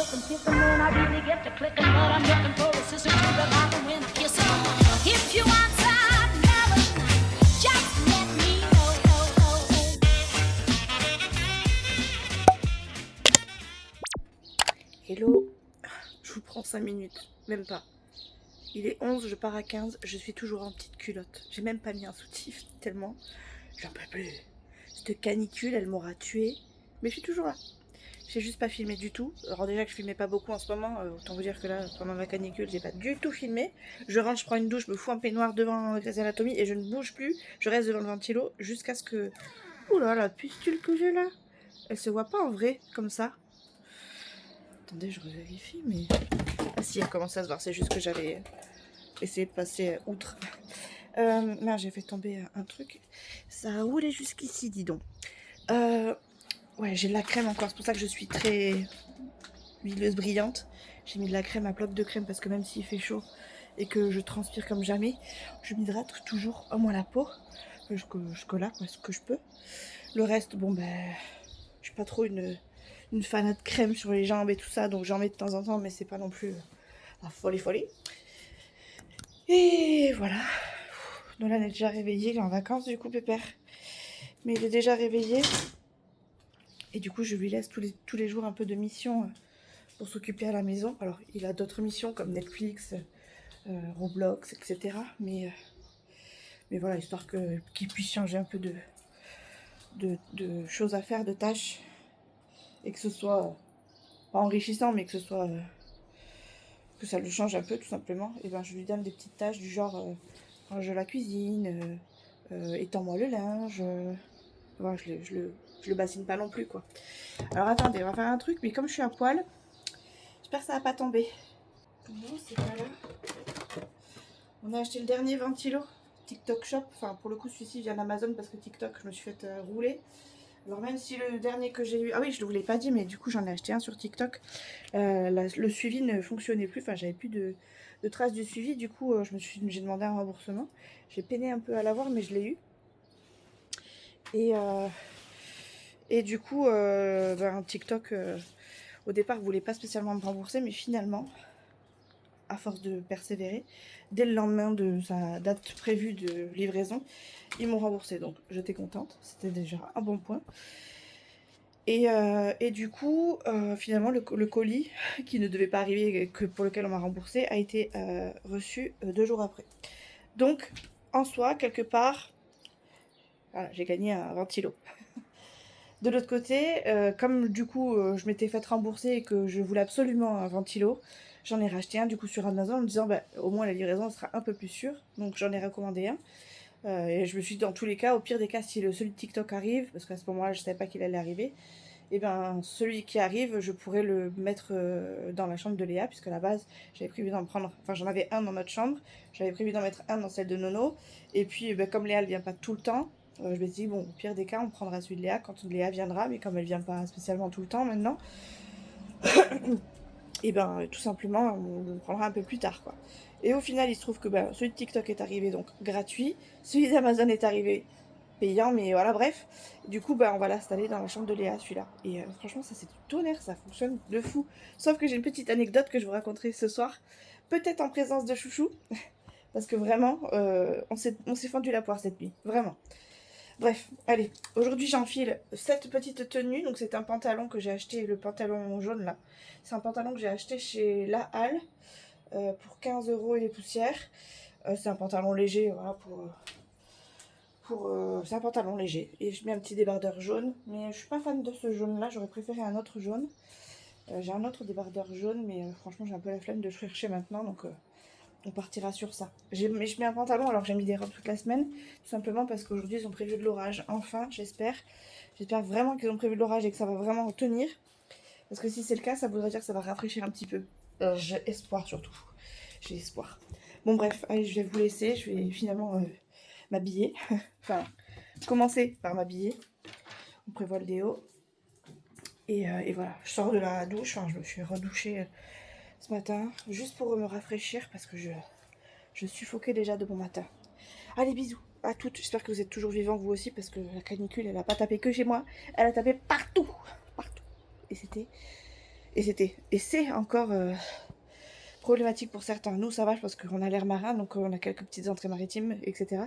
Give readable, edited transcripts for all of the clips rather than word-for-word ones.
hook and picking when I really get to clicking, but I'm looking for a sister to the bottom when I kiss her. If you want some melon, just let me know. Hello, je vous prends 5 minutes, même pas. Il est 11, je pars à 15, je suis toujours en petite culotte. J'ai même pas mis un soutif, tellement j'en peux plus. Cette canicule, elle m'aura tuée, mais je suis toujours là. J'ai juste pas filmé du tout. Alors déjà que je filmais pas beaucoup en ce moment, autant vous dire que là, pendant la canicule, j'ai pas du tout filmé. Je rentre, je prends une douche, je me fous en peignoir devant Grey's Anatomy et je ne bouge plus. Je reste devant le ventilo jusqu'à ce que... Ouh là, la pustule que j'ai là, elle se voit pas en vrai, comme ça. Attendez, je revérifie, mais... Ah si, elle commence à se voir, c'est juste que j'avais essayé de passer outre. Merde, j'ai fait tomber un truc. Ça a roulé jusqu'ici, dis donc. Ouais, j'ai de la crème encore, c'est pour ça que je suis très huileuse brillante. J'ai mis de la crème, un bloc de crème, parce que même s'il fait chaud et que je transpire comme jamais, je m'hydrate toujours au moins la peau. Je là, ce que je peux. Le reste, bon ben, je suis pas trop une fanat de crème sur les jambes et tout ça, donc j'en mets de temps en temps, mais c'est pas non plus la folie. Et voilà. Nolan est déjà réveillé, il est en vacances du coup, pépère. Mais il est déjà réveillé. Et du coup, je lui laisse tous les jours un peu de mission pour s'occuper à la maison. Alors, il a d'autres missions comme Netflix, Roblox, etc. Mais voilà, histoire qu'il puisse changer un peu de choses à faire, de tâches. Et que ce soit pas enrichissant, mais que ce soit... que ça le change un peu, tout simplement. Et ben, je lui donne des petites tâches du genre... range la cuisine, étends-moi le linge... Voilà, je le bassine pas non plus, quoi. Alors attendez, on va faire un truc, mais comme je suis à poil, j'espère que ça va pas tomber. Non, c'est pas là. On a acheté le dernier ventilo TikTok Shop. Enfin, pour le coup, celui-ci vient d'Amazon parce que TikTok, je me suis fait rouler. Alors même si le dernier que j'ai eu... Ah oui, je ne vous l'ai pas dit, mais du coup, j'en ai acheté un sur TikTok. Le suivi ne fonctionnait plus. Enfin, j'avais plus de traces du suivi. Du coup, j'ai demandé un remboursement. J'ai peiné un peu à l'avoir, mais je l'ai eu. Et du coup, TikTok, au départ, voulait pas spécialement me rembourser, mais finalement, à force de persévérer, dès le lendemain de sa date prévue de livraison, ils m'ont remboursé. Donc, j'étais contente, c'était déjà un bon point. Et du coup, finalement, le colis, qui ne devait pas arriver, que pour lequel on m'a remboursé, a été reçu 2 jours après. Donc, en soi, quelque part, voilà, j'ai gagné un ventilo. De l'autre côté, comme du coup je m'étais fait rembourser et que je voulais absolument un ventilo, j'en ai racheté un du coup sur Amazon en me disant bah, au moins la livraison sera un peu plus sûre. Donc j'en ai recommandé un. Et je me suis dit dans tous les cas, au pire des cas, si celui de TikTok arrive, parce qu'à ce moment-là je savais pas qu'il allait arriver, et ben celui qui arrive, je pourrais le mettre dans la chambre de Léa, puisque à la base j'avais prévu d'en prendre, enfin j'en avais un dans notre chambre, j'avais prévu d'en mettre un dans celle de Nono, et puis comme Léa elle vient pas tout le temps, je me suis dit bon au pire des cas on prendra celui de Léa quand Léa viendra, mais comme elle vient pas spécialement tout le temps maintenant, et ben tout simplement on le prendra un peu plus tard quoi. Et au final il se trouve que celui de TikTok est arrivé donc gratuit, celui d'Amazon est arrivé payant, mais voilà, bref. Du coup, on va l'installer dans la chambre de Léa, celui-là. Et franchement, ça c'est du tonnerre, ça fonctionne de fou. Sauf que j'ai une petite anecdote que je vous raconterai ce soir, peut-être en présence de Chouchou, parce que vraiment, on s'est fendu la poire cette nuit, vraiment. Bref, allez, aujourd'hui j'enfile cette petite tenue, donc c'est un pantalon que j'ai acheté, le pantalon jaune là. C'est un pantalon que j'ai acheté chez La Halle pour 15 € et les poussières. C'est un pantalon léger, voilà, c'est un pantalon léger et je mets un petit débardeur jaune, mais je suis pas fan de ce jaune là, j'aurais préféré un autre jaune. J'ai un autre débardeur jaune, mais franchement j'ai un peu la flemme de chercher maintenant, donc on partira sur ça. Mais je mets un pantalon alors que j'ai mis des robes toute la semaine, tout simplement parce qu'aujourd'hui ils ont prévu de l'orage, enfin j'espère vraiment qu'ils ont prévu de l'orage et que ça va vraiment tenir, parce que si c'est le cas ça voudrait dire que ça va rafraîchir un petit peu. J'ai espoir surtout, j'ai espoir. Bon bref, allez je vais vous laisser, je vais finalement m'habiller, enfin commencer par m'habiller, on prévoit le déo, et voilà, je sors de la douche, enfin, je me suis redouchée ce matin, juste pour me rafraîchir, parce que je suffoquais déjà de bon matin. Allez, bisous à toutes, j'espère que vous êtes toujours vivants vous aussi, parce que la canicule, elle a pas tapé que chez moi, elle a tapé partout, partout, et c'était Et c'est encore problématique pour certains. Nous, ça va, parce qu'on a l'air marin, donc on a quelques petites entrées maritimes, etc.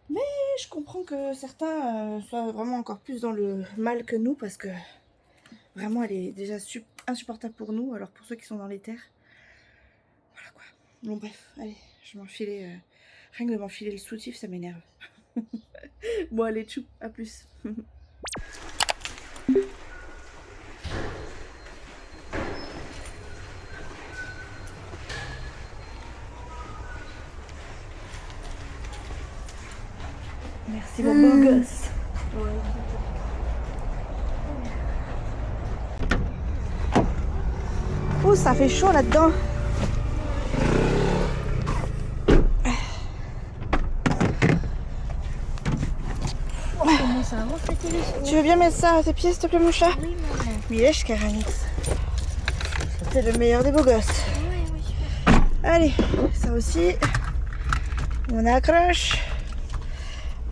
Mais je comprends que certains soient vraiment encore plus dans le mal que nous, parce que vraiment, elle est déjà insupportable pour nous, alors pour ceux qui sont dans les terres. Voilà quoi. Bon bref, allez, je vais m'enfiler. Rien que de m'enfiler le soutif, ça m'énerve. Bon allez, tchou, à plus. Merci mon beau gosse. Oh, ça fait chaud là-dedans. Comment ça avance la télé? Tu veux bien mettre ça à tes pieds, s'il te plaît, mon chat? Oui, maman. Mièche Karanix. T'es le meilleur des beaux gosses. Oui, super. Allez, ça aussi. On accroche.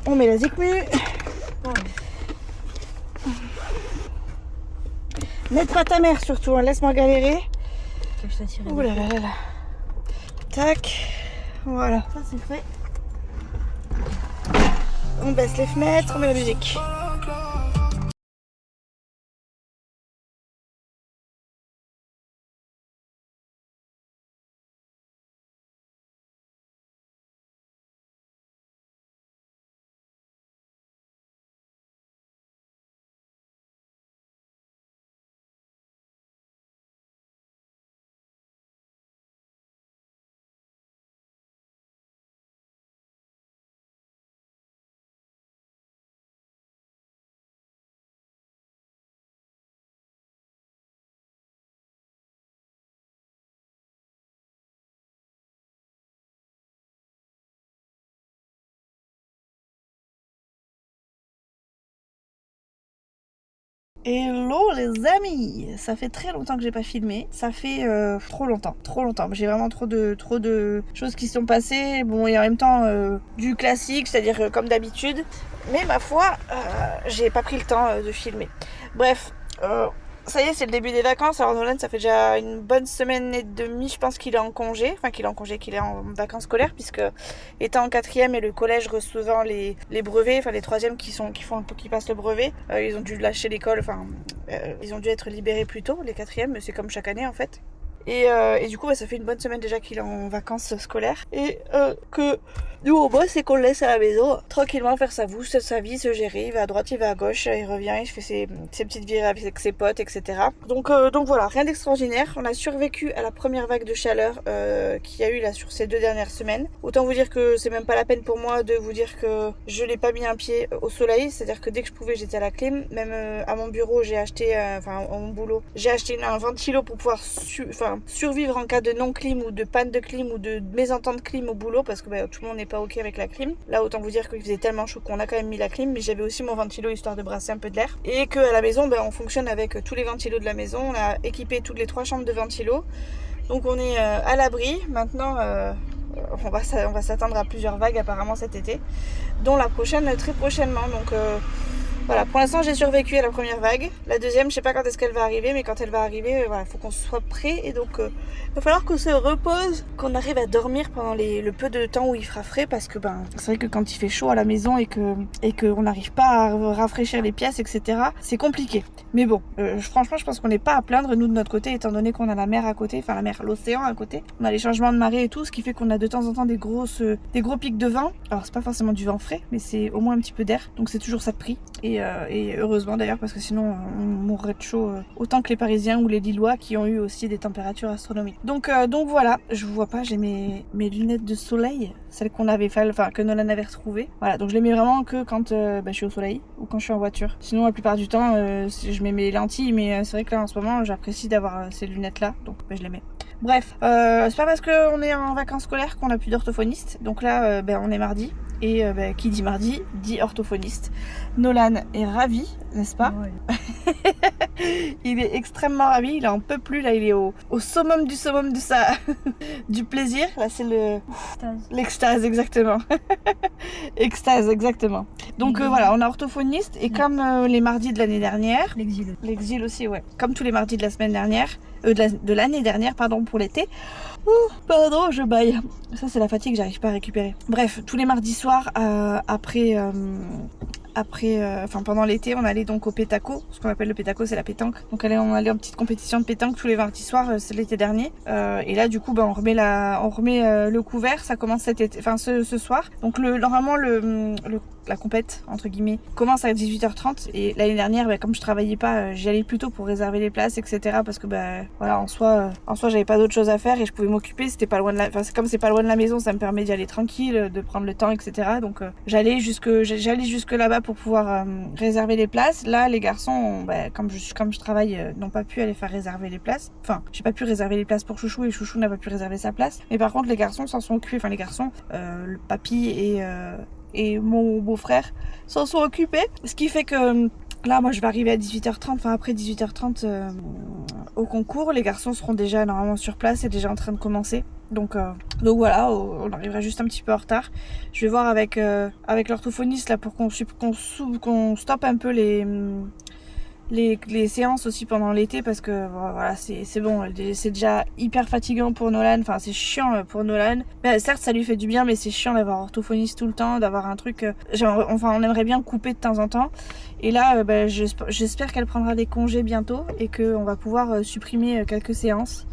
On met la zikmu. N'aide pas ta mère surtout, hein. Laisse-moi galérer. Que je t'attire. Ouh là là là là. Tac. Voilà. Ça, c'est fait. On baisse les fenêtres, on met la musique. Hello les amis, ça fait très longtemps que j'ai pas filmé, ça fait trop longtemps. J'ai vraiment trop de choses qui se sont passées, bon et en même temps du classique, c'est-à-dire comme d'habitude. Mais ma foi, j'ai pas pris le temps de filmer. Bref, ça y est, c'est le début des vacances. Alors Nolan, ça fait déjà une bonne semaine et demie, je pense qu'il est en congé. Enfin qu'il est en vacances scolaires, puisque étant en 4e et le collège recevant les brevets, enfin les 3e qui passent le brevet, ils ont dû lâcher l'école, enfin ils ont dû être libérés plus tôt, les 4e, mais c'est comme chaque année en fait. Et du coup, ça fait une bonne semaine déjà qu'il est en vacances scolaires. Et que nous, on bosse et qu'on le laisse à la maison, tranquillement faire sa vie, se gérer. Il va à droite, il va à gauche, il revient, il fait ses petites virées avec ses potes, etc. Donc voilà, rien d'extraordinaire. On a survécu à la première vague de chaleur qu'il y a eu là sur ces 2 dernières semaines. Autant vous dire que c'est même pas la peine pour moi de vous dire que je n'ai pas mis un pied au soleil. C'est-à-dire que dès que je pouvais, j'étais à la clim. Même à mon bureau, j'ai acheté, à mon boulot, j'ai acheté un ventilo pour pouvoir survivre en cas de non-clim ou de panne de clim ou de mésentente clim au boulot, parce que tout le monde n'est pas ok avec la clim. Là, autant vous dire qu'il faisait tellement chaud qu'on a quand même mis la clim, mais j'avais aussi mon ventilo histoire de brasser un peu de l'air. Et qu'à la maison, on fonctionne avec tous les ventilos de la maison. On a équipé toutes les 3 chambres de ventilo. Donc on est à l'abri. Maintenant, on va s'attendre à plusieurs vagues apparemment cet été, dont la prochaine très prochainement. Donc voilà, pour l'instant j'ai survécu à la première vague. La deuxième, je sais pas quand est-ce qu'elle va arriver, mais quand elle va arriver, voilà, faut qu'on soit prêt. Et donc il va falloir qu'on se repose, qu'on arrive à dormir pendant le peu de temps où il fera frais, parce que c'est vrai que quand il fait chaud à la maison et qu'on n'arrive pas à rafraîchir les pièces, etc., c'est compliqué. Mais bon, franchement, je pense qu'on n'est pas à plaindre, nous de notre côté, étant donné qu'on a la mer à côté, enfin la mer, l'océan à côté. On a les changements de marée et tout, ce qui fait qu'on a de temps en temps des gros pics de vent. Alors c'est pas forcément du vent frais, mais c'est au moins un petit peu d'air, donc c'est toujours ça de prix. Et heureusement d'ailleurs, parce que sinon on mourrait de chaud autant que les Parisiens ou les Lillois qui ont eu aussi des températures astronomiques. Donc voilà, je vous vois pas, j'ai mes lunettes de soleil, celles que Nolan avait retrouvées. Voilà, donc je les mets vraiment que quand je suis au soleil ou quand je suis en voiture. Sinon la plupart du temps je mets mes lentilles, mais c'est vrai que là en ce moment j'apprécie d'avoir ces lunettes là, donc je les mets. Bref, c'est pas parce qu'on est en vacances scolaires qu'on a plus d'orthophoniste. Donc là on est mardi. Et qui dit mardi, dit orthophoniste. Nolan est ravi n'est-ce pas? Ouais. Il est extrêmement ravi, il en peut plus, là il est au summum de sa du plaisir. Là c'est l'extase exactement. Extase exactement. Donc voilà, on a orthophoniste et comme les mardis de l'année dernière, l'exil aussi, ouais. Comme tous les mardis de la semaine dernière, de l'année dernière, pardon, pour l'été. Pardon, je baille. Ça c'est la fatigue, j'arrive pas à récupérer. Bref, tous les mardis soirs pendant l'été, on allait donc au pétaco. Ce qu'on appelle le pétaco, c'est la pétanque. Donc on allait en petite compétition de pétanque tous les mardis soirs, c'est l'été dernier. Et là, du coup, on remet le couvert. Ça commence cet été, enfin ce soir. Donc normalement la compète entre guillemets commence à 18h30. Et l'année dernière, comme je travaillais pas, j'y allais plus tôt pour réserver les places, etc. Parce que voilà, en soi, j'avais pas d'autre chose à faire et je pouvais m'occuper. C'était pas loin de comme c'est pas loin de la maison, ça me permet d'y aller tranquille, de prendre le temps, etc. Donc j'allais jusque là-bas pour pouvoir réserver les places. Là, les garçons, comme je travaille, n'ont pas pu aller faire réserver les places. Enfin, j'ai pas pu réserver les places pour Chouchou et Chouchou n'a pas pu réserver sa place. Mais par contre, les garçons s'en sont occupés. Enfin, les garçons, le papy et mon beau-frère s'en sont occupés. Ce qui fait que là, moi, je vais arriver à 18h30. Enfin, après 18h30 au concours. Les garçons seront déjà normalement sur place et déjà en train de commencer. Donc voilà, on arrivera juste un petit peu en retard. Je vais voir avec l'orthophoniste là pour qu'on stoppe un peu les séances aussi pendant l'été parce que voilà, c'est bon, c'est déjà hyper fatigant pour Nolan, enfin c'est chiant pour Nolan. Mais certes ça lui fait du bien, mais c'est chiant d'avoir orthophoniste tout le temps, d'avoir un truc on aimerait bien couper de temps en temps. Et là j'espère qu'elle prendra des congés bientôt et qu'on va pouvoir supprimer quelques séances.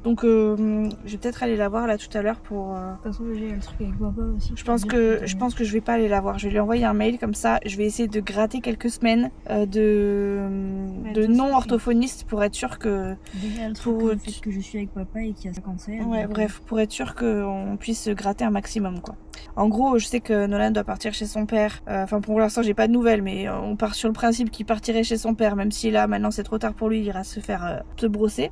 Donc je vais peut-être aller la voir là tout à l'heure pour... De toute façon j'ai un truc avec papa aussi. Je pense que je vais pas aller la voir. Je vais lui envoyer un mail comme ça. Je vais essayer de gratter quelques semaines de non orthophoniste pour être sûr que... Déjà le truc le fait que je suis avec papa et qu'il y a 57. Ouais, bref, pour être sûr qu'on puisse gratter un maximum quoi. En gros, je sais que Nolan doit partir chez son père. Enfin, pour l'instant, j'ai pas de nouvelles, mais on part sur le principe qu'il partirait chez son père, même si là, maintenant, c'est trop tard pour lui, il ira se faire se brosser.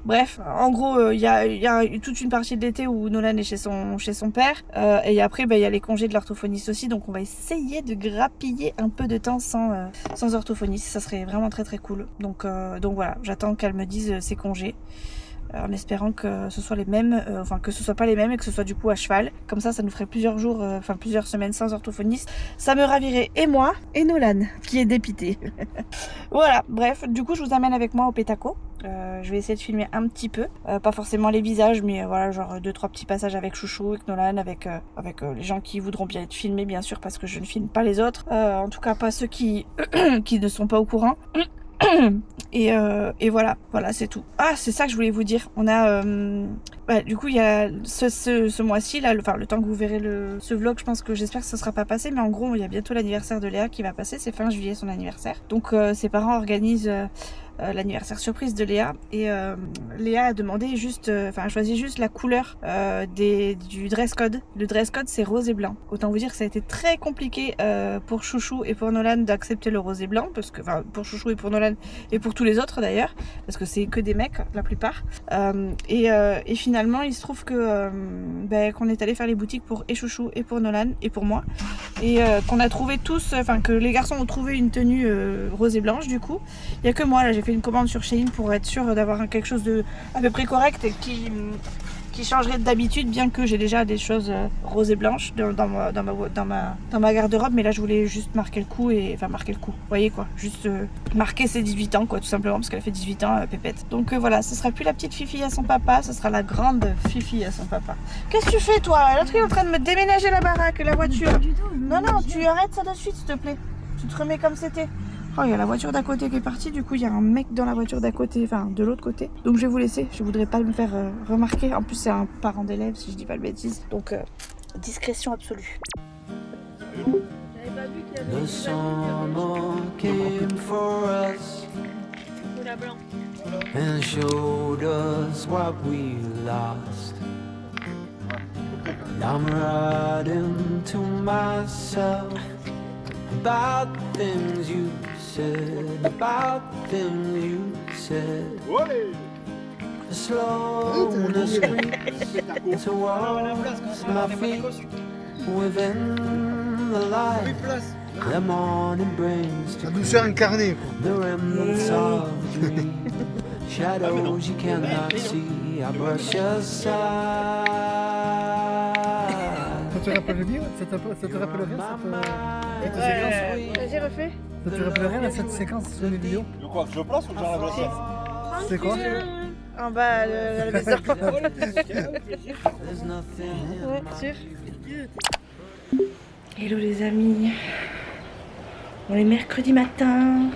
Bref, en gros, il y a toute une partie de l'été où Nolan est chez son père, et après, il y a les congés de l'orthophoniste aussi, donc on va essayer de grappiller un peu de temps sans orthophoniste. Ça serait vraiment très très cool. Donc voilà, j'attends qu'elle me dise ses congés. En espérant que ce soit les mêmes, que ce soit pas les mêmes et que ce soit du coup à cheval. Comme ça nous ferait plusieurs jours, plusieurs semaines sans orthophoniste. Ça me ravirait et moi et Nolan, qui est dépité. Voilà, bref, du coup je vous amène avec moi au pétaco. Je vais essayer de filmer un petit peu, pas forcément les visages, mais voilà, genre 2-3 petits passages avec Chouchou, avec Nolan, avec les gens qui voudront bien être filmés, bien sûr, parce que je ne filme pas les autres. En tout cas, pas ceux qui ne sont pas au courant. Et voilà, c'est tout. Ah, c'est ça que je voulais vous dire. On a du coup il y a ce mois-ci là, le temps que vous verrez ce vlog, j'espère que ça sera pas passé, mais en gros il y a bientôt l'anniversaire de Léa qui va passer, c'est fin juillet son anniversaire. Donc ses parents organisent l'anniversaire surprise de Léa et Léa a demandé a choisi juste la couleur du dress code. Le dress code c'est rose et blanc. Autant vous dire que ça a été très compliqué pour Chouchou et pour Nolan d'accepter le rose et blanc, parce que pour Chouchou et pour Nolan et pour tous les autres d'ailleurs, parce que c'est que des mecs la plupart. Et finalement il se trouve que qu'on est allé faire les boutiques pour et Chouchou et pour Nolan et pour moi, et qu'on a trouvé tous, que les garçons ont trouvé une tenue rose et blanche. Du coup il y a que moi là, j'ai fait une commande sur Shein pour être sûre d'avoir quelque chose de à peu près correct et qui changerait d'habitude, bien que j'ai déjà des choses roses et blanches dans ma garde-robe, mais là je voulais juste marquer le coup, vous voyez quoi, juste marquer ses 18 ans quoi, tout simplement, parce qu'elle a fait 18 ans, pépette. Donc voilà, ce sera plus la petite Fifi à son papa, ce sera la grande Fifi à son papa. Qu'est-ce que tu fais toi? L'autre il est en train de me déménager la baraque, la voiture. Non, tu arrêtes ça de suite s'il te plaît, tu te remets comme c'était. Oh, il y a la voiture d'à côté qui est partie, du coup il y a un mec dans la voiture d'à côté, de l'autre côté. Donc je vais vous laisser, je voudrais pas me faire remarquer. En plus c'est un parent d'élève si je dis pas de bêtises. Donc discrétion absolue. The summer came for us and showed us what we lost. And I'm riding to myself about things you said, about things you said. The slowness creeps towards my feet within the light The morning brings to La douceur incarnée, quoi. the remnants of a dream. Shadows you cannot see. I brush aside. Ça te rappellerait bien ça te rappellerait cette séquence Vas-y, refais. Ça te rappellerait là, cette séquence sur les vidéos Le quoi, que je place ou que j'enlève la sieste? C'est quoi En bas, la maison. There's nothing in Ouais, my sûr. Hello les amis. On est mercredi matin.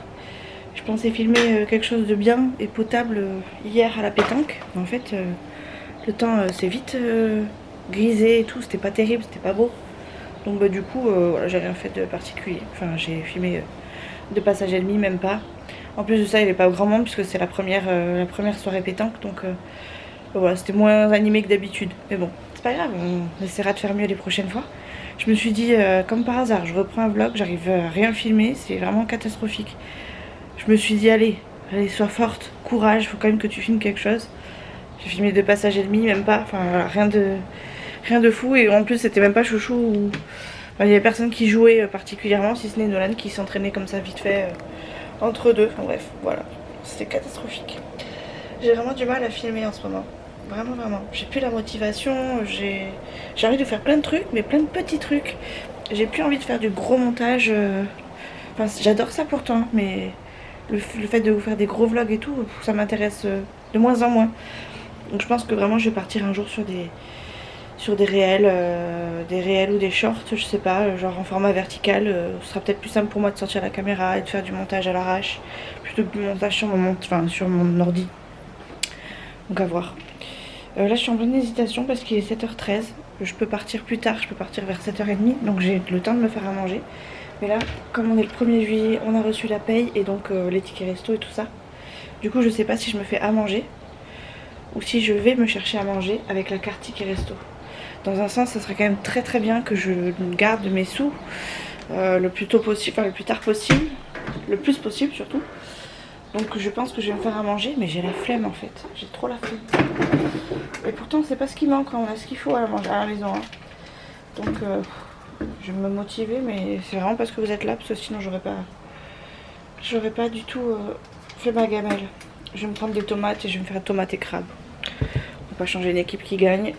Je pensais filmer quelque chose de bien et potable hier à la pétanque. Mais en fait, le temps s'est vite grisé et tout. C'était pas terrible, c'était pas beau. Donc bah, du coup, voilà, j'ai rien fait de particulier. Enfin, j'ai filmé 2 passages et demi, même pas. En plus de ça, il n'y avait pas grand monde puisque c'est la première soirée pétanque. Donc voilà, c'était moins animé que d'habitude. Mais bon, c'est pas grave, on essaiera de faire mieux les prochaines fois. Je me suis dit, comme par hasard, je reprends un vlog, j'arrive à rien filmer, c'est vraiment catastrophique. Je me suis dit, allez, sois forte, courage, faut quand même que tu filmes quelque chose. J'ai filmé 2 passages et demi, même pas, enfin voilà, rien de fou. Et en plus, c'était même pas chouchou. Enfin, il y avait personne qui jouait particulièrement, si ce n'est Nolan qui s'entraînait comme ça vite fait entre deux. Enfin bref, voilà, c'était catastrophique. J'ai vraiment du mal à filmer en ce moment. Vraiment, vraiment. J'ai plus la motivation, j'ai envie de faire plein de trucs, mais plein de petits trucs. J'ai plus envie de faire du gros montage. Enfin, j'adore ça pourtant, mais le fait de vous faire des gros vlogs et tout, ça m'intéresse de moins en moins. Donc je pense que vraiment je vais partir un jour sur des réels ou des shorts, je sais pas, genre en format vertical. Ce sera peut-être plus simple pour moi de sortir la caméra et de faire du montage à l'arrache, plutôt que du montage sur mon ordi. Donc à voir. Là je suis en pleine hésitation parce qu'il est 7h13. Je peux partir plus tard, je peux partir vers 7h30, donc j'ai le temps de me faire à manger. Mais là, comme on est le 1er juillet, on a reçu la paye et donc les tickets resto et tout ça. Du coup je sais pas si je me fais à manger ou si je vais me chercher à manger avec la carte ticket resto. Dans un sens, ça serait quand même très très bien que je garde mes sous le plus tôt possible, enfin le plus tard possible, le plus possible surtout. Donc je pense que je vais me faire à manger, mais j'ai la flemme en fait. J'ai trop la flemme. Et pourtant c'est pas ce qui manque, on a ce qu'il faut à la maison. Hein. Donc je vais me motiver, mais c'est vraiment parce que vous êtes là, parce que sinon j'aurais pas du tout fait ma gamelle. Je vais me prendre des tomates et je vais me faire tomate et crabe. On va pas changer une équipe qui gagne.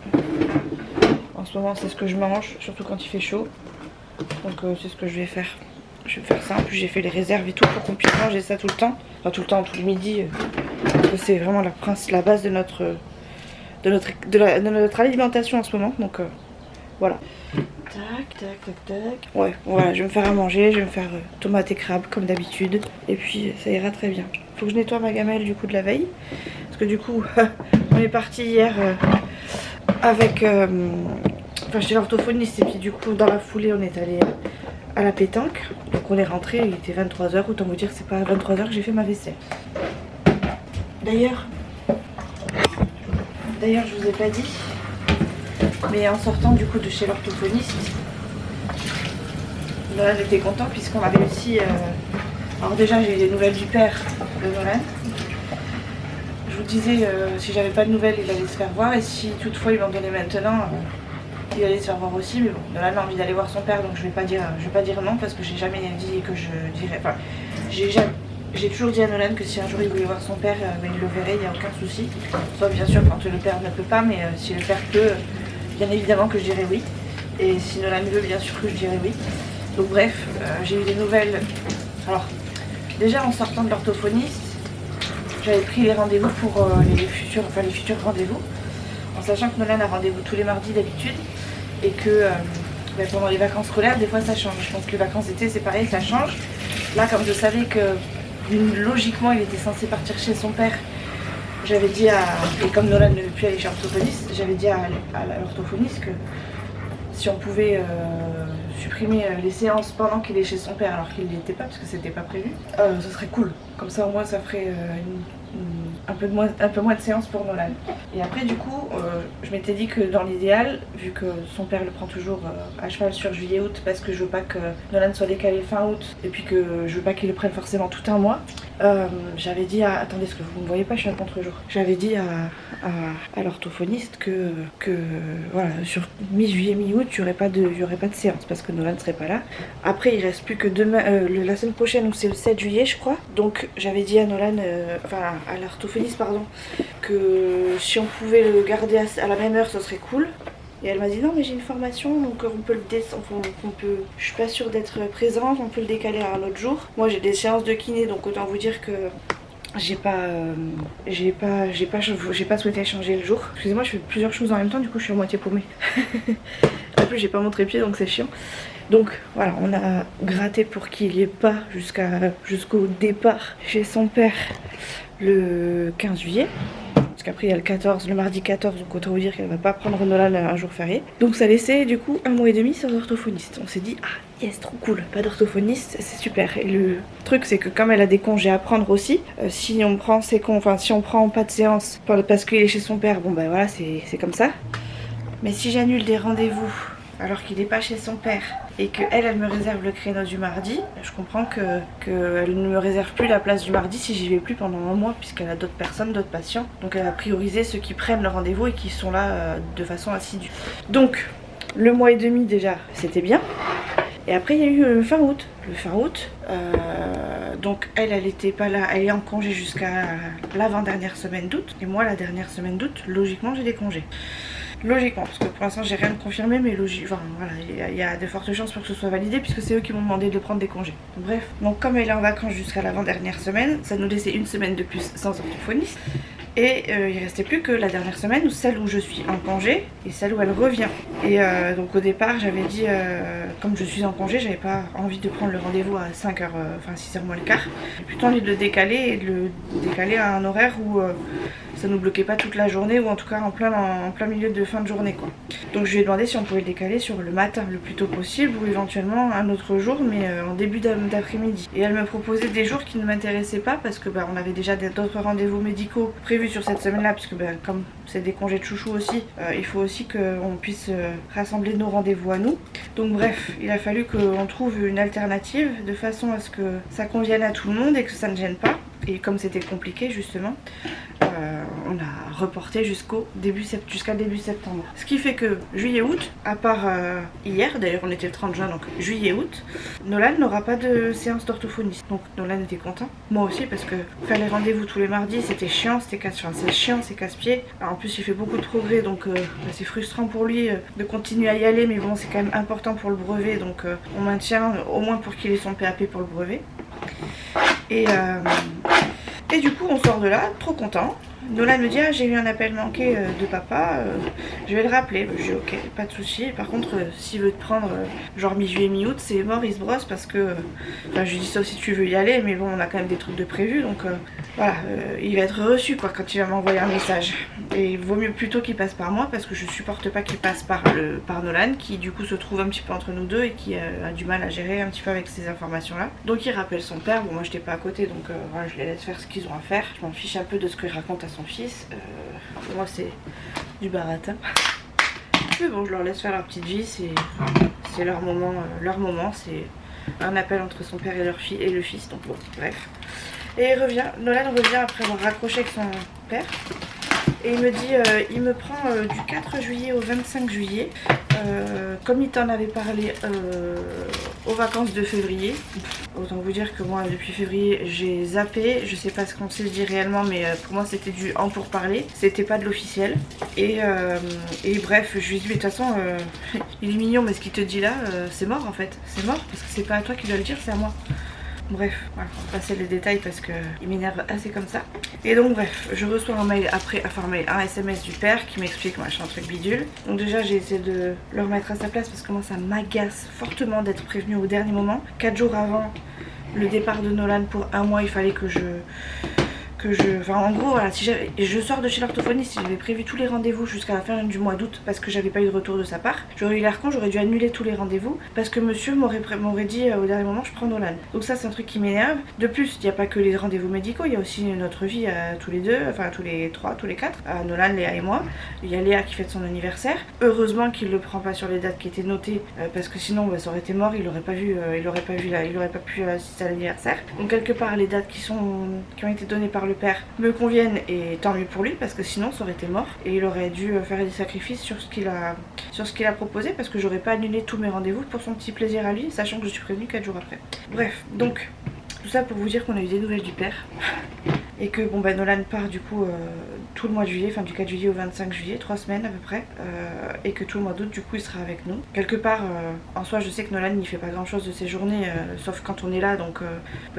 En ce moment c'est ce que je mange, surtout quand il fait chaud. Donc c'est ce que je vais faire. Je vais faire ça, en plus j'ai fait les réserves et tout pour qu'on puisse manger ça tout le temps. Enfin tout le temps, tout le midi. Parce que c'est vraiment la base de notre alimentation en ce moment. Donc voilà. Tac, tac, tac, tac. Ouais, voilà, je vais me faire à manger, je vais me faire tomate et crabe comme d'habitude. Et puis ça ira très bien. Faut que je nettoie ma gamelle du coup de la veille. Parce que du coup, on est parti hier avec... Enfin chez l'orthophoniste et puis du coup dans la foulée on est allé à la pétanque. Donc on est rentré, il était 23h, autant vous dire que c'est pas à 23h que j'ai fait ma vaisselle. D'ailleurs je vous ai pas dit, mais en sortant du coup de chez l'orthophoniste, Nolan était content puisqu'on a réussi... Alors déjà j'ai eu des nouvelles du père de Nolan. Je vous disais, si j'avais pas de nouvelles il allait se faire voir, et si toutefois il m'en donnait maintenant, il allait se faire voir aussi. Mais bon, Nolan a envie d'aller voir son père, donc je vais pas dire non, parce que j'ai jamais dit que je dirais... Enfin, j'ai toujours dit à Nolan que si un jour il voulait voir son père, il le verrait, il n'y a aucun souci. Sauf bien sûr quand le père ne peut pas, mais si le père peut, bien évidemment que je dirais oui. Et si Nolan veut, bien sûr que je dirais oui. Donc bref, j'ai eu des nouvelles. Alors, déjà en sortant de l'orthophoniste, j'avais pris les rendez-vous pour les futurs rendez-vous, en sachant que Nolan a rendez-vous tous les mardis d'habitude, et que pendant les vacances scolaires, des fois ça change. Donc les vacances d'été, c'est pareil, ça change. Là, comme je savais que logiquement il était censé partir chez son père, j'avais dit et comme Nolan ne veut plus aller chez l'orthophoniste, j'avais dit à l'orthophoniste que si on pouvait supprimer les séances pendant qu'il est chez son père alors qu'il n'y était pas, parce que c'était pas prévu, ce serait cool. Comme ça au moins ça ferait un peu moins de séances pour Nolan. Et après du coup, je m'étais dit que dans l'idéal, vu que son père le prend toujours à cheval sur juillet-août, parce que je veux pas que Nolan soit décalé fin août, et puis que je veux pas qu'il le prenne forcément tout un mois, j'avais dit à... Attendez, parce que vous me voyez pas, je suis à contre-jour. J'avais dit à l'orthophoniste que voilà, sur mi-juillet, mi-août, il y aurait pas de séance, parce que Nolan serait pas là. Après, il reste plus que demain, la semaine prochaine, où c'est le 7 juillet, je crois. Donc, j'avais dit à Nolan, enfin, à l'orthophoniste, pardon, que si on pouvait le garder à la même heure, ce serait cool. Et elle m'a dit non mais j'ai une formation donc on peut je suis pas sûre d'être présente, on peut le décaler à un autre jour. Moi j'ai des séances de kiné donc autant vous dire que j'ai pas souhaité changer le jour. Excusez-moi, je fais plusieurs choses en même temps, du coup je suis à moitié paumée. En plus j'ai pas mon trépied donc c'est chiant. Donc voilà, on a gratté pour qu'il n'y ait pas jusqu'au départ chez son père le 15 juillet. Parce qu'après il y a le mardi 14, donc autant vous dire qu'elle va pas prendre Nolan un jour férié. Donc ça laissait du coup 1 mois et demi sans orthophoniste. On s'est dit ah yes, trop cool, pas d'orthophoniste, c'est super. Et le truc c'est que comme elle a des congés à prendre aussi, si on prend si on prend pas de séance parce qu'il est chez son père, bon ben voilà c'est comme ça. Mais si j'annule des rendez-vous alors qu'il n'est pas chez son père et qu'elle me réserve le créneau du mardi, je comprends qu'elle ne me réserve plus la place du mardi si j'y vais plus pendant un mois puisqu'elle a d'autres personnes, d'autres patients. Donc elle va prioriser ceux qui prennent le rendez-vous et qui sont là de façon assidue. Donc le mois et demi déjà c'était bien. Et après il y a eu le fin août. Donc elle était pas là, elle est en congé jusqu'à l'avant-dernière semaine d'août. Et moi la dernière semaine d'août, logiquement j'ai des congés. Logiquement, parce que pour l'instant j'ai rien de confirmé, mais enfin voilà, il y a de fortes chances pour que ce soit validé puisque c'est eux qui m'ont demandé de prendre des congés. Bref, donc comme elle est en vacances jusqu'à l'avant-dernière semaine, ça nous laissait une semaine de plus sans orthophoniste. Et il restait plus que la dernière semaine, celle où je suis en congé et celle où elle revient. Et donc au départ j'avais dit, comme je suis en congé, j'avais pas envie de prendre le rendez-vous à 5h, enfin 6h moins le quart. J'ai plutôt envie de le décaler et de le décaler à un horaire où ça nous bloquait pas toute la journée ou en tout cas en plein milieu de fin de journée quoi. Donc je lui ai demandé si on pouvait le décaler sur le matin le plus tôt possible ou éventuellement un autre jour mais en début d'après-midi. Et elle me proposait des jours qui ne m'intéressaient pas parce que on avait déjà d'autres rendez-vous médicaux prévus sur cette semaine là puisque comme c'est des congés de chouchou aussi, il faut aussi qu'on puisse rassembler nos rendez-vous à nous. Donc bref, il a fallu qu'on trouve une alternative de façon à ce que ça convienne à tout le monde et que ça ne gêne pas. Et comme c'était compliqué justement, on a reporté jusqu'à début septembre. Ce qui fait que juillet-août, à part hier, d'ailleurs on était le 30 juin donc juillet-août, Nolan n'aura pas de séance d'orthophoniste. Donc Nolan était content, moi aussi parce que faire les rendez-vous tous les mardis c'était chiant, c'est casse-pied. En plus il fait beaucoup de progrès donc c'est frustrant pour lui de continuer à y aller mais bon c'est quand même important pour le brevet donc on maintient au moins pour qu'il ait son PAP pour le brevet. Et du coup on sort de là, trop content. Nolan me dit ah, j'ai eu un appel manqué de papa, je vais le rappeler. Je dis ok, pas de souci. Par contre s'il veut te prendre genre mi-juillet mi-août c'est mort, il se brosse parce que je lui dis sauf si tu veux y aller mais bon on a quand même des trucs de prévu donc voilà, il va être reçu quoi quand il va m'envoyer un message. Et il vaut mieux plutôt qu'il passe par moi parce que je supporte pas qu'il passe par Nolan qui du coup se trouve un petit peu entre nous deux et qui a du mal à gérer un petit peu avec ces informations là. Donc il rappelle son père, bon moi j'étais pas à côté donc voilà, je les laisse faire ce qu'ils ont à faire. Je m'en fiche un peu de ce qu'il raconte à son fils, pour moi c'est du baratin. Mais bon je leur laisse faire leur petite vie, c'est leur moment, c'est un appel entre son père et le fils donc bon bref. Et Nolan revient après avoir raccroché avec son père. Et il me dit, il me prend du 4 juillet au 25 juillet, comme il t'en avait parlé aux vacances de février. Autant vous dire que moi depuis février j'ai zappé, je sais pas ce qu'on s'est dit réellement mais pour moi c'était du en pourparler, c'était pas de l'officiel. Et bref, je lui dis mais de toute façon il est mignon mais ce qu'il te dit là c'est mort en fait, c'est mort parce que c'est pas à toi qui dois le dire, c'est à moi. Bref, voilà, on va passer les détails parce qu'il m'énerve assez comme ça. Et donc bref, je reçois un mail après, un SMS du père qui m'explique machin truc bidule. Donc déjà j'ai essayé de le remettre à sa place parce que moi ça m'agace fortement d'être prévenue au dernier moment. 4 jours avant le départ de Nolan pour un mois, il fallait que que enfin en gros voilà, si je sors de chez l'orthophoniste, si j'avais prévu tous les rendez-vous jusqu'à la fin du mois d'août parce que j'avais pas eu de retour de sa part, j'aurais eu l'air con, j'aurais dû annuler tous les rendez-vous parce que monsieur m'aurait dit au dernier moment je prends Nolan. Donc ça c'est un truc qui m'énerve. De plus, il n'y a pas que les rendez-vous médicaux, il y a aussi notre vie à tous les deux, enfin tous les trois, tous les quatre, à Nolan, Léa et moi. Il y a Léa qui fête son anniversaire. Heureusement qu'il le prend pas sur les dates qui étaient notées parce que sinon ça aurait été mort, il aurait pas pu assister à l'anniversaire. Donc quelque part les dates qui ont été données par le père me conviennent et tant mieux pour lui parce que sinon ça aurait été mort et il aurait dû faire des sacrifices sur ce qu'il a proposé parce que j'aurais pas annulé tous mes rendez-vous pour son petit plaisir à lui, sachant que je suis prévenue 4 jours après. Bref, donc tout ça pour vous dire qu'on a eu des nouvelles du père et que bon Nolan part du coup tout le mois de juillet, enfin du 4 juillet au 25 juillet, 3 semaines à peu près, et que tout le mois d'août du coup il sera avec nous. Quelque part en soi je sais que Nolan il fait pas grand chose de ses journées sauf quand on est là, donc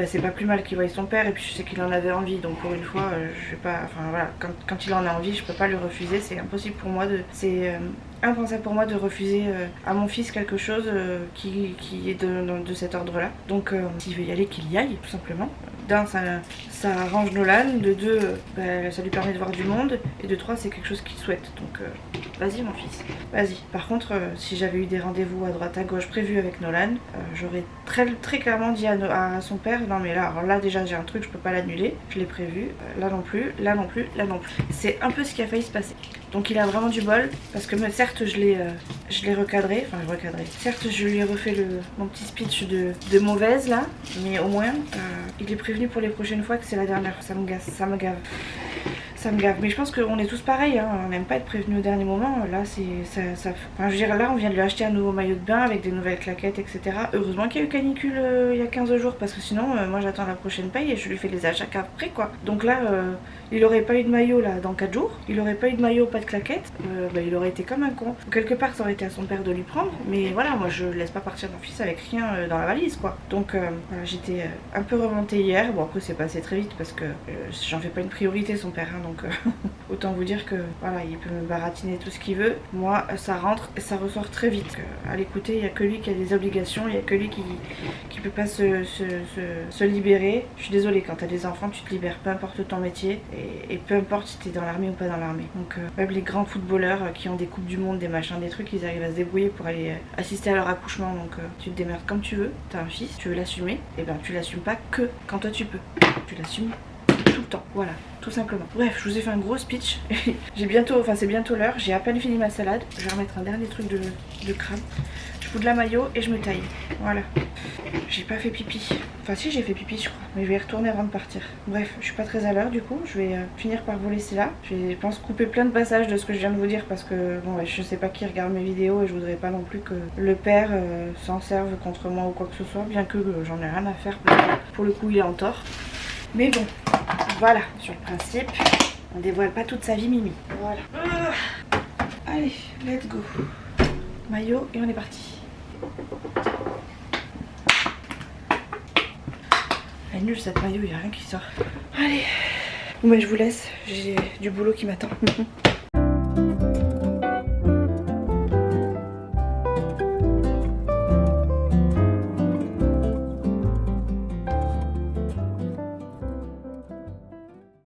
c'est pas plus mal qu'il voie son père et puis je sais qu'il en avait envie, donc pour une fois je vais pas, enfin voilà, quand il en a envie je peux pas le refuser, c'est impossible pour moi c'est impensable pour moi de refuser à mon fils quelque chose qui est de cet ordre là, donc s'il veut y aller qu'il y aille tout simplement. D'un, ça arrange Nolan, de deux, ça lui permet de voir du monde, et de trois, c'est quelque chose qu'il souhaite. Donc vas-y mon fils, vas-y. Par contre, si j'avais eu des rendez-vous à droite à gauche prévus avec Nolan, j'aurais très clairement dit à son père, non mais là, alors là déjà j'ai un truc, je peux pas l'annuler, je l'ai prévu, là non plus, là non plus, là non plus. C'est un peu ce qui a failli se passer. Donc il a vraiment du bol, parce que certes je l'ai recadré, certes je lui ai refait mon petit speech de mauvaise là, mais au moins il est prévenu pour les prochaines fois que c'est la dernière. Ça me gave. Mais je pense qu'on est tous pareils, hein. On n'aime pas être prévenu au dernier moment. Là, enfin, je veux dire, là, on vient de lui acheter un nouveau maillot de bain avec des nouvelles claquettes, etc. Heureusement qu'il y a eu canicule il y a 15 jours, parce que sinon, moi, j'attends la prochaine paye et je lui fais les achats qu'après, quoi. Donc là, il aurait pas eu de maillot là dans 4 jours. Il aurait pas eu de maillot, pas de claquettes. Il aurait été comme un con. Quelque part, ça aurait été à son père de lui prendre. Mais voilà, moi, je laisse pas partir mon fils avec rien dans la valise, quoi. Donc, voilà, j'étais un peu remontée hier. Bon, après, c'est passé très vite parce que j'en fais pas une priorité, son père, hein, donc autant vous dire que voilà, il peut me baratiner tout ce qu'il veut. Moi, ça rentre et ça ressort très vite. À l'écouter, il y a que lui qui a des obligations, il y a que lui qui peut pas se libérer. Je suis désolée, quand t'as des enfants, tu te libères, peu importe ton métier et peu importe si t'es dans l'armée ou pas dans l'armée. Donc même les grands footballeurs qui ont des coupes du monde, des machins, des trucs, ils arrivent à se débrouiller pour aller assister à leur accouchement. Donc tu te démerdes comme tu veux. T'as un fils, tu veux l'assumer, et ben tu l'assumes pas que quand toi tu peux. Tu l'assumes tout le temps, voilà, tout simplement. Bref, je vous ai fait un gros speech. C'est bientôt l'heure, j'ai à peine fini ma salade. Je vais remettre un dernier truc de crabe. Je fous de la maillot et je me taille. Voilà. J'ai pas fait pipi. Enfin si, j'ai fait pipi je crois, mais je vais y retourner avant de partir. Bref, je suis pas très à l'heure du coup, je vais finir par vous laisser là. Je vais, je pense, couper plein de passages de ce que je viens de vous dire parce que bon, je sais pas qui regarde mes vidéos et je voudrais pas non plus que le père s'en serve contre moi ou quoi que ce soit, bien que j'en ai rien à faire parce que pour le coup il est en tort. Mais bon, voilà, sur le principe, on dévoile pas toute sa vie Mimi. Voilà. Allez, let's go. Maillot et on est parti. Elle est nulle cette maillot, il n'y a rien qui sort. Allez, bon, je vous laisse, j'ai du boulot qui m'attend.